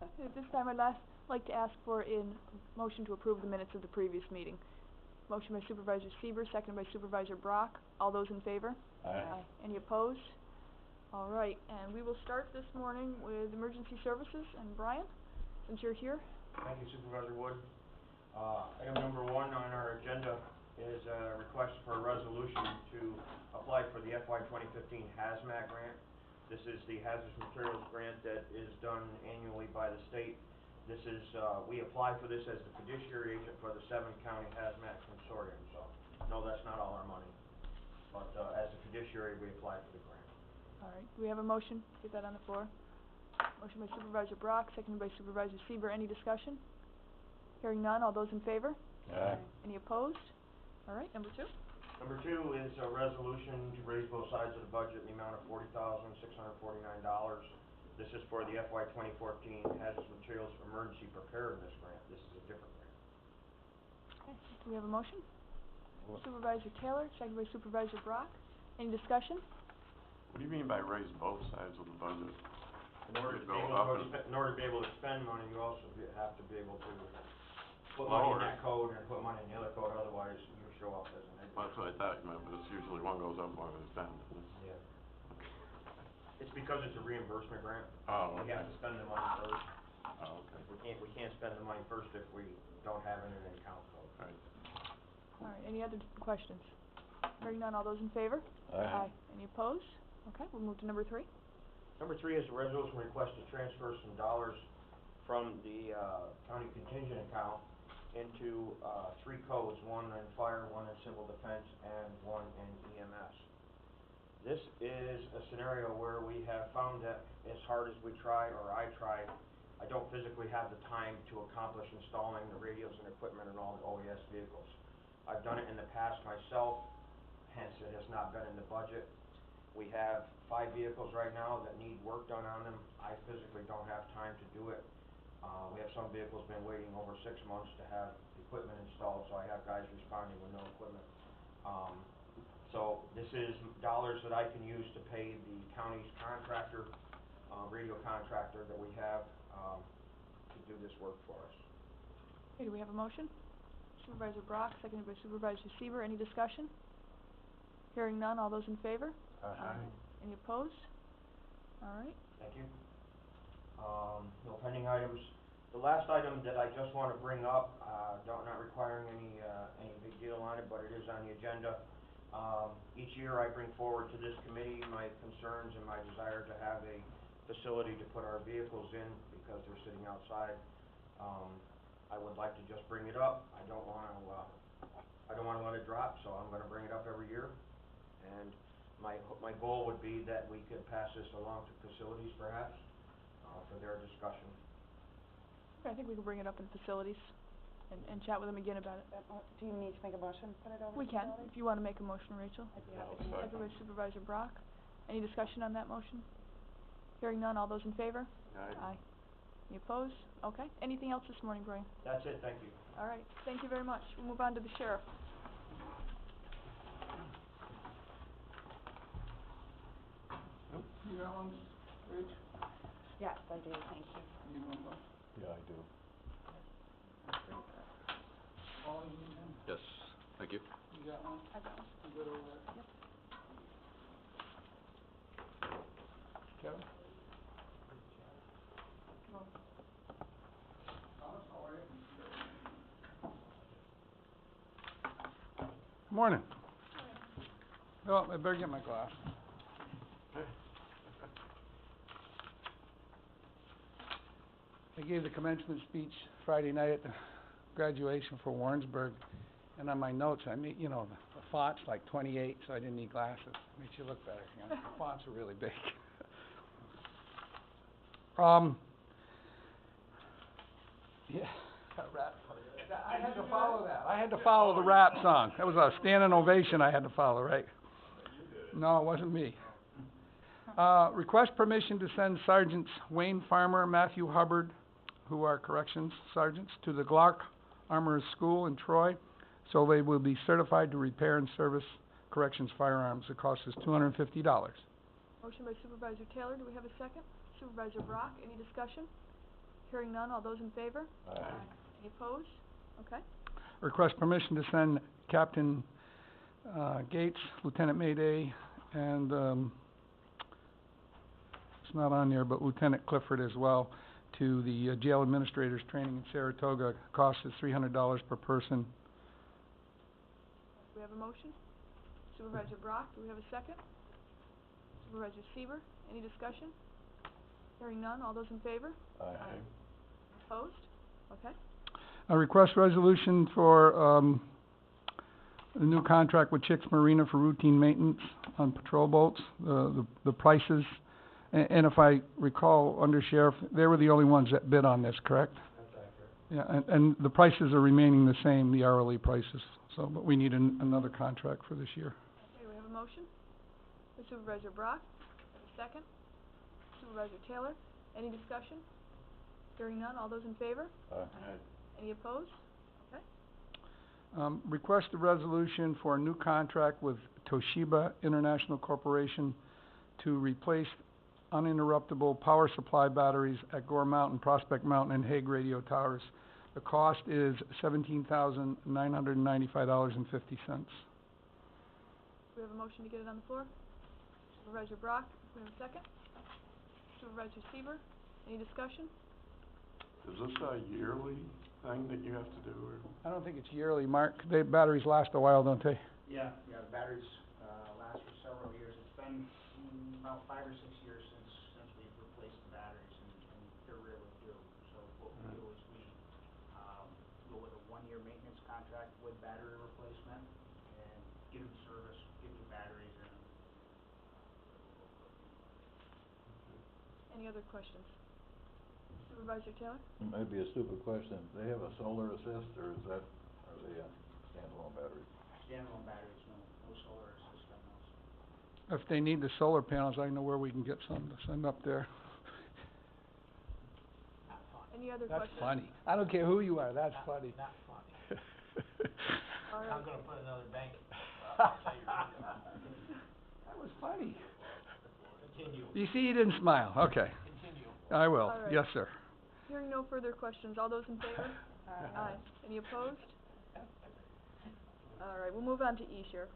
At this time, like to ask for a motion to approve the minutes of the previous meeting. Motion by Supervisor Seaver, seconded by Supervisor Brock. All those in favor? Aye. Any opposed? All right, and we will start this morning with Emergency Services, and Brian, since you're here. Thank you, Supervisor Wood. Item number 1 on our agenda is a request for a resolution to apply for the FY 2015 HAZMAT grant. This is the hazardous materials grant that is done annually by the state. This is, we apply for this as the fiduciary agent for the 7-county HAZMAT consortium. So, no, that's not all our money. But as a fiduciary, we apply for the grant. All right, do we have a motion? Get that on the floor. Motion by Supervisor Brock, seconded by Supervisor Seaver. Any discussion? Hearing none, all those in favor? Aye. Any opposed? All right, number 2. Number 2 is a resolution to raise both sides of the budget in the amount of $40,649. This is for the FY 2014 Hazardous Materials Emergency Preparedness Grant. This is a different grant. Okay, do we have a motion? Supervisor Taylor, seconded by Supervisor Brock. Any discussion? What do you mean by raise both sides of the budget? In order to be able to spend money, you also have to be able to put money in that code and put money in the other code. Otherwise, you show up as a negative. Well, that's what I thought you meant, but it's usually one goes up, one goes down. Yeah. It's because it's a reimbursement grant. Oh, okay. We have to spend the money first. Oh, okay. We can't spend the money first if we don't have it in an account code. Right. All right, any other questions? Hearing none, all those in favor? Aye. Any opposed? Okay, we'll move to number 3. Number 3 is a resolution request to transfer some dollars from the county contingent account into 3 codes, one in fire, one in civil defense, and one in EMS. This is a scenario where we have found that as hard as we try, or I try, I don't physically have the time to accomplish installing the radios and equipment in all the OES vehicles. I've done it in the past myself, hence it has not been in the budget. We have 5 vehicles right now that need work done on them. I physically don't have time to do it. We have some vehicles been waiting over 6 months to have equipment installed, so I have guys responding with no equipment. So this is dollars that I can use to pay the county's contractor, radio contractor that we have to do this work for us. Okay, do we have a motion? Supervisor Brock, seconded by Supervisor Seaver. Any discussion? Hearing none, all those in favor? Aye. Any opposed? All right. Thank you. No pending items. The last item that I just want to bring up, not requiring any big deal on it, but it is on the agenda. Each year I bring forward to this committee my concerns and my desire to have a facility to put our vehicles in because they're sitting outside. I would like to just bring it up. I don't want to let it drop, so I'm going to bring it up every year. And my goal would be that we could pass this along to facilities perhaps for their discussion. Okay, I think we can bring it up in facilities and chat with them again about it. Do you need to make a motion, put it over? We can, if you want to make a motion, Rachel. I'd be happy to. Seconded by Supervisor Brock. Any discussion on that motion? Hearing none, all those in favor? Aye. Any opposed? Okay. Anything else this morning, Brian? That's it, thank you. All right, thank you very much. We'll move on to the sheriff. You got one, Rich? Yes, I do, thank you. You want one? Yeah, I do. Paul, you need one? Yes, thank you. You got one? I got one. You good over there? Yep. Kevin? Thomas, how are you? Morning. Oh, I better get my glass. I gave the commencement speech Friday night at the graduation for Warrensburg, and on my notes, I made, the font's like 28, so I didn't need glasses. Makes you look better, The fonts are really big. Yeah, got a rap for you. I had to follow that. I had to follow the rap song. That was a standing ovation I had to follow, right? No, it wasn't me. Request permission to send Sergeants Wayne Farmer, Matthew Hubbard, who are corrections sergeants, to the Clark Armorers School in Troy, so they will be certified to repair and service corrections firearms. The cost is $250. Motion by Supervisor Taylor. Do we have a second? Supervisor Brock. Any discussion? Hearing none, all those in favor? Aye. Any opposed? Okay. Request permission to send Captain, Gates, Lieutenant Mayday, and, it's not on there, but Lieutenant Clifford as well, to the jail administrators training in Saratoga. Cost is $300 per person. Do we have a motion? Supervisor Brock, do we have a second? Supervisor Seaver, any discussion? Hearing none, all those in favor? Aye. Opposed? Okay. A request resolution for, a new contract with Chicks Marina for routine maintenance on patrol boats. The prices, and if I recall, Under Sheriff, they were the only ones that bid on this, correct? That's accurate. Yeah, and the prices are remaining the same, the hourly prices, so, but we need another contract for this year. Okay, we have a motion. For Supervisor Brock, have a second. Supervisor Taylor, any discussion? Hearing none, all those in favor? Aye. Any opposed? Request a resolution for a new contract with Toshiba International Corporation to replace uninterruptible power supply batteries at Gore Mountain, Prospect Mountain, and Hague radio towers. The cost is $17,995.50. Do we have a motion to get it on the floor? Supervisor Brock, do we have a second? Supervisor Seaver, any discussion? Is this a yearly thing that you have to do, or? I don't think it's yearly, Mark. They, batteries last a while, don't they? Yeah, the batteries, last for several years. It's been, about 5 or 6 years since we've replaced the batteries, and they're really due. So what we do is we, go with a 1-year maintenance contract with battery replacement, and give them service, give the batteries, and, Any other questions? Supervisor Taylor? It might be a stupid question. They have a solar assist, or is that, are they standalone batteries? standalone batteries, no solar assist on those. If they need the solar panels, I know where we can get some to send up there. Any other That's questions? funny. I don't care who you are, that's funny. Not funny. All right. gonna put another bank. That was funny. Continue. You see, you didn't smile, okay. Continue. I will, All right. yes, sir. Hearing no further questions, all those in favor? Aye. Any opposed? All right, we'll move on to E, Sheriff.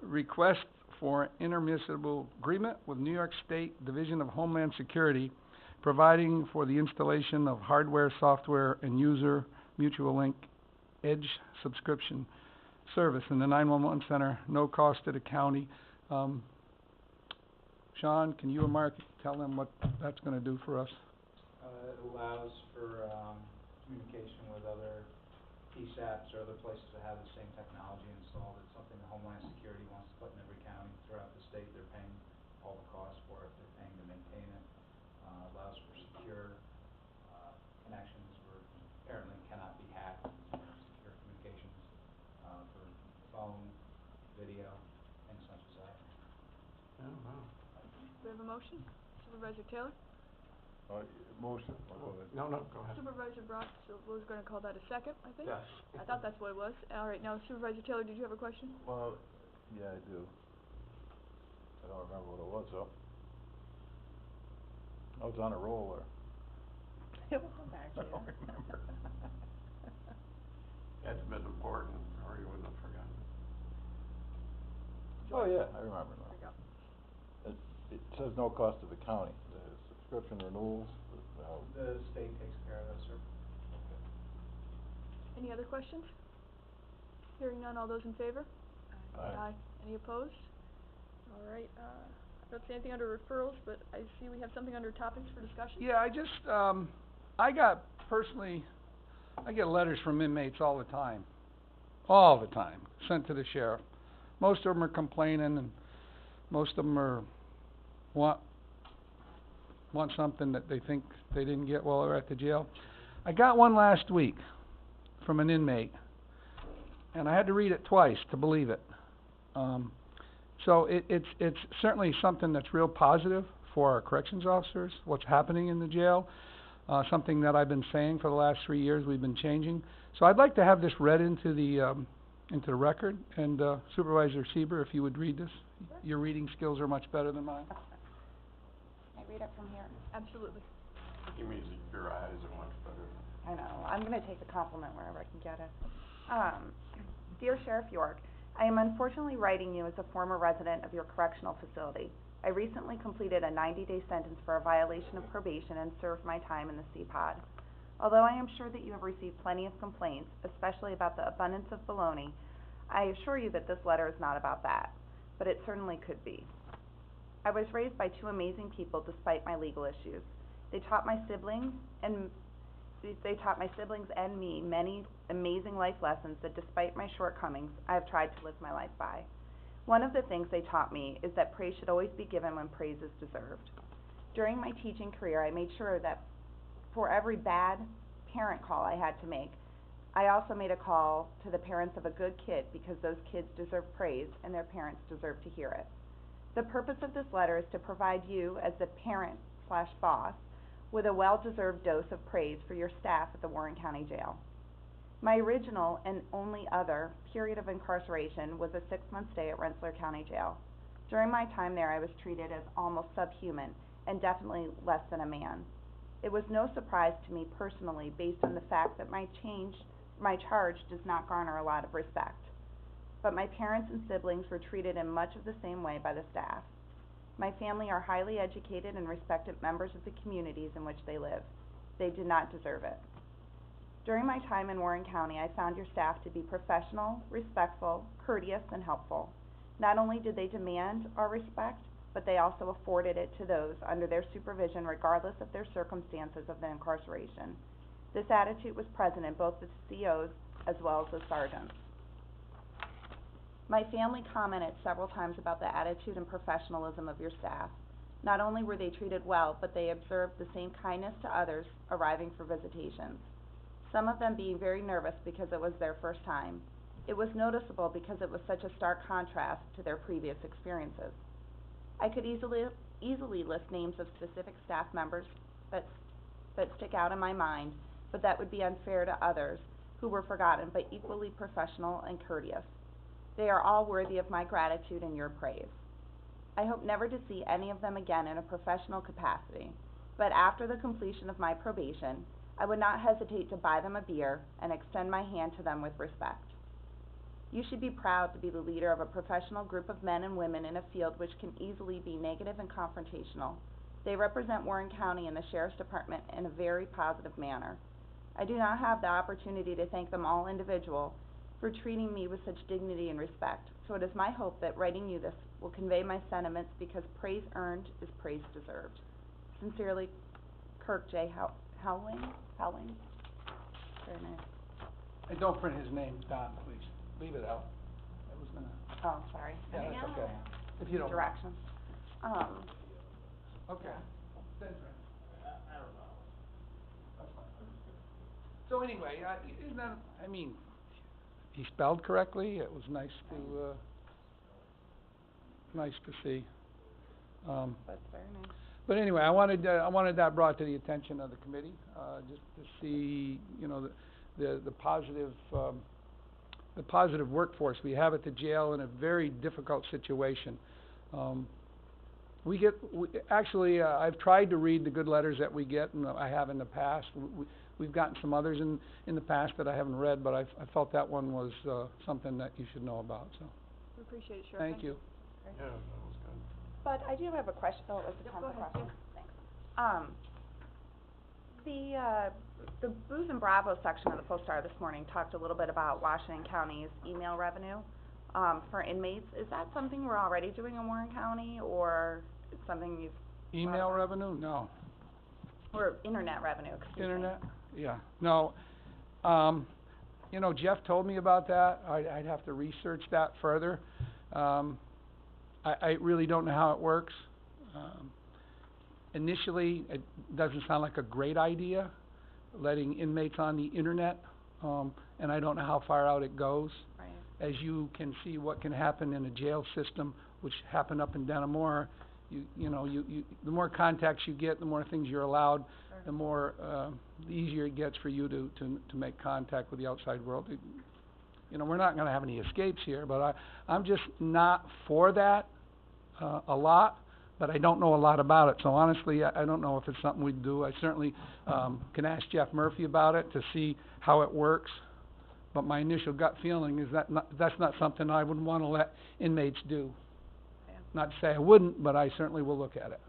Request for intermunicipal agreement with New York State Division of Homeland Security, providing for the installation of hardware, software, and user mutual link edge subscription service in the 911 center, no cost to the county. Sean, can you or Mark tell them what that's gonna do for us? It allows for, communication with other PSAPs or other places that have the same technology installed. It's something that Homeland Security wants to put in every county throughout the state. They're paying all the costs for it. They're paying to maintain it. Allows for secure, connections where apparently cannot be hacked, secure communications, for phone, video, things such as that. Oh, wow. Do we have a motion? Supervisor Taylor? Motion, go ahead. No, go ahead. Supervisor Brock, so was gonna call that a second, I think? Yes. I thought that's what it was. All right, now Supervisor Taylor, did you have a question? Well, yeah, I do. I don't remember what it was, though. I was on a roll there. It will come back to I don't you. remember. That's been important, or you wouldn't have forgotten. Oh, yeah, I remember now. There you go. It says no cost to the county. The subscription renewals, The state takes care of that, sir. Any other questions? Hearing none, all those in favor? Aye. Any opposed? All right, I don't see anything under referrals, but I see we have something under topics for discussion. Yeah, I just, I get letters from inmates all the time, sent to the sheriff. Most of them are complaining, and most of them are, want something that they think they didn't get while they were at the jail. I got one last week from an inmate, and I had to read it twice to believe it. So it's certainly something that's real positive for our corrections officers, what's happening in the jail, something that I've been saying for the last 3 years, we've been changing. So I'd like to have this read into the record, and Supervisor Sieber, if you would read this. Your reading skills are much better than mine. I read it from here. Absolutely. He means that your eyes are much better. I know, I'm gonna take the compliment wherever I can get it. Dear Sheriff York, I am unfortunately writing you as a former resident of your correctional facility. I recently completed a 90-day sentence for a violation of probation and served my time in the C-Pod. Although I am sure that you have received plenty of complaints, especially about the abundance of baloney, I assure you that this letter is not about that, but it certainly could be. I was raised by two amazing people despite my legal issues. They taught my siblings and me many amazing life lessons that despite my shortcomings, I have tried to live my life by. One of the things they taught me is that praise should always be given when praise is deserved. During my teaching career, I made sure that for every bad parent call I had to make, I also made a call to the parents of a good kid because those kids deserve praise and their parents deserve to hear it. The purpose of this letter is to provide you, as the parent/boss, with a well-deserved dose of praise for your staff at the Warren County Jail. My original and only other period of incarceration was a 6-month stay at Rensselaer County Jail. During my time there, I was treated as almost subhuman and definitely less than a man. It was no surprise to me personally based on the fact that my charge does not garner a lot of respect. But my parents and siblings were treated in much of the same way by the staff. My family are highly educated and respected members of the communities in which they live. They did not deserve it. During my time in Warren County, I found your staff to be professional, respectful, courteous, and helpful. Not only did they demand our respect, but they also afforded it to those under their supervision regardless of their circumstances of the incarceration. This attitude was present in both the COs as well as the sergeants. My family commented several times about the attitude and professionalism of your staff. Not only were they treated well, but they observed the same kindness to others arriving for visitations. Some of them being very nervous because it was their first time. It was noticeable because it was such a stark contrast to their previous experiences. I could easily list names of specific staff members that stick out in my mind, but that would be unfair to others who were forgotten, but equally professional and courteous. They are all worthy of my gratitude and your praise. I hope never to see any of them again in a professional capacity, but after the completion of my probation, I would not hesitate to buy them a beer and extend my hand to them with respect. You should be proud to be the leader of a professional group of men and women in a field which can easily be negative and confrontational. They represent Warren County and the Sheriff's Department in a very positive manner. I do not have the opportunity to thank them all individually for treating me with such dignity and respect, so it is my hope that writing you this will convey my sentiments because praise earned is praise deserved. Sincerely, Kirk J. Howling? Very nice. And don't print his name, Don, please. Leave it out. I was gonna, Oh, sorry. yeah, that's okay. If you don't. Directions. Okay. Then print. I don't know. That's fine. So anyway, isn't that, I mean, he spelled correctly. It was nice to see. That's very nice. But anyway, I wanted that brought to the attention of the committee, just to see, you know, the positive workforce we have at the jail in a very difficult situation. Actually, I've tried to read the good letters that we get, and I have in the past. We've gotten some others in the past that I haven't read, but I felt that one was something that you should know about, so. We appreciate it, Sheriff. Thank you. Yeah, that was good. But I do have a question. Oh, it was a Yep, time go for ahead, questions. Thanks. The Booze and Bravo section of the Post-Star this morning talked a little bit about Washington County's email revenue for inmates. Is that something we're already doing in Warren County, or it's something you've... Email revenue? No. Or internet revenue, excuse me. Internet? Yeah. No. You know, Jeff told me about that. I'd have to research that further. I really don't know how it works. Initially, it doesn't sound like a great idea, letting inmates on the internet, and I don't know how far out it goes. Right. As you can see what can happen in a jail system, which happened up in Denimore, you know, the more contacts you get, the more things you're allowed, Sure. the more, the easier it gets for you to make contact with the outside world. You know, we're not gonna have any escapes here, but I'm just not for that, a lot, but I don't know a lot about it, so honestly, I don't know if it's something we'd do. I certainly, can ask Jeff Murphy about it to see how it works, but my initial gut feeling is that's not something I would wanna let inmates do. Yeah. Not to say I wouldn't, but I certainly will look at it.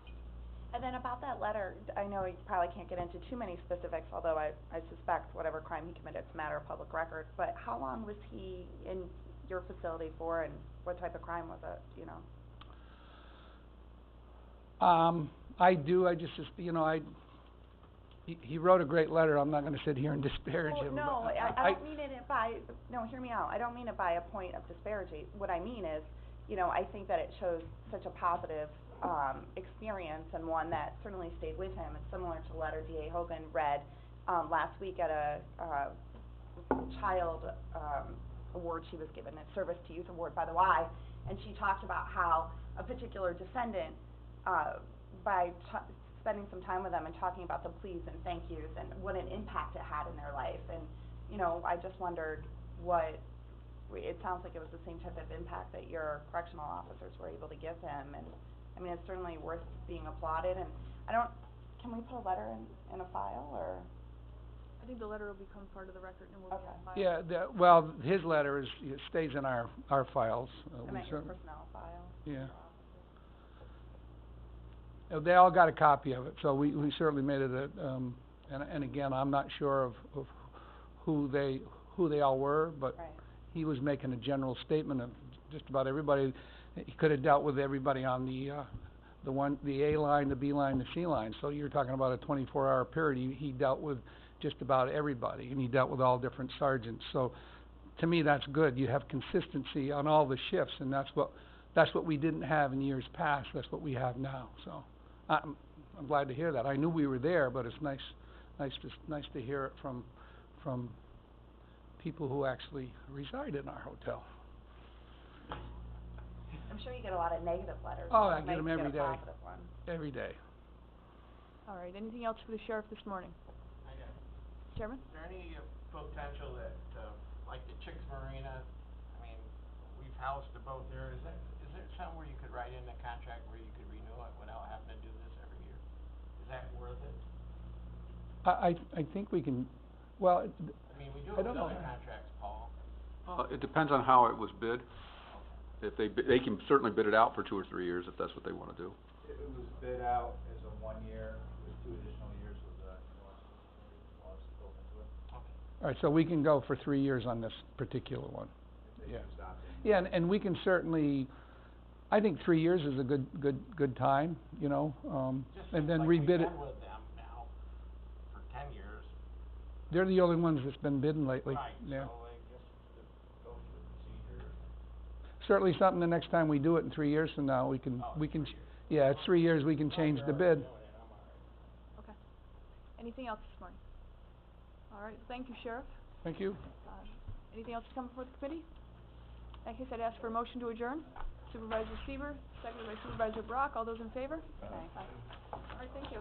And then about that letter, I know you probably can't get into too many specifics, although I suspect whatever crime he committed, it's a matter of public record, but how long was he in your facility for, and what type of crime was it, you know? He wrote a great letter, I'm not gonna sit here and disparage him, but Well, no, I don't mean it by, no, hear me out, I don't mean it by a point of disparaging. What I mean is, you know, I think that it shows such a positive, experience, and one that certainly stayed with him. It's similar to the letter D.A. Hogan read, last week at a, child, award she was given, a Service to Youth Award by the Y, and she talked about how a particular defendant, by spending some time with them and talking about the pleas and thank yous and what an impact it had in their life, and, you know, I just wondered it sounds like it was the same type of impact that your correctional officers were able to give him, and, I mean, it's certainly worth being applauded, and can we put a letter in a file, or? I think the letter will become part of the record and will be Okay. on file. Yeah, well, his letter it stays in our files. I We meant your certainly- personnel file. Yeah. your offices. They all got a copy of it, so we certainly made it and again, I'm not sure of who they all were, but Right. he was making a general statement of just about everybody. He could have dealt with everybody on the A line, the B line, the C line, so you're talking about a 24-hour period. He dealt with just about everybody, and he dealt with all different sergeants, so to me, that's good. You have consistency on all the shifts, and that's what we didn't have in years past, that's what we have now, so I'm glad to hear that. I knew we were there, but it's nice to hear it from people who actually reside in our hotel. I'm sure you get a lot of negative letters. Oh, I It's get 'em nice to every get a day. positive one. Every day. All right, anything else for the sheriff this morning? I got, Chairman? is there any potential that, like the Chicks Marina, I mean, we've housed the boat there, is there something where you could write in the contract where you could renew it without having to do this every year? Is that worth it? I think we can, well, I mean, we do I it with don't know. other contracts, Paul. It depends on how it was bid. If they can certainly bid it out for 2 or 3 years if that's what they wanna do. If it was bid out as a 1 year with 2 additional years of the clause built into it, all right, so we can go for 3 years on this particular one. if they Yeah. choose to opt in. Yeah, and we can certainly, I think 3 years is a good time, you know, Just and seems then like rebid we've it. been with them now for 10 years. They're the only ones that's been bidding lately, Right, yeah. so I guess it goes through the procedure. Certainly something the next time we do it in 3 years from now, yeah, it's 3 years, we can change the bid. Okay. Anything else this morning? All right, thank you, Sheriff. Thank you. Anything else to come before the committee? In that case, I'd ask for a motion to adjourn. Supervisor Seaver, seconded by Supervisor Brock. All those in favor? Okay. All right, thank you.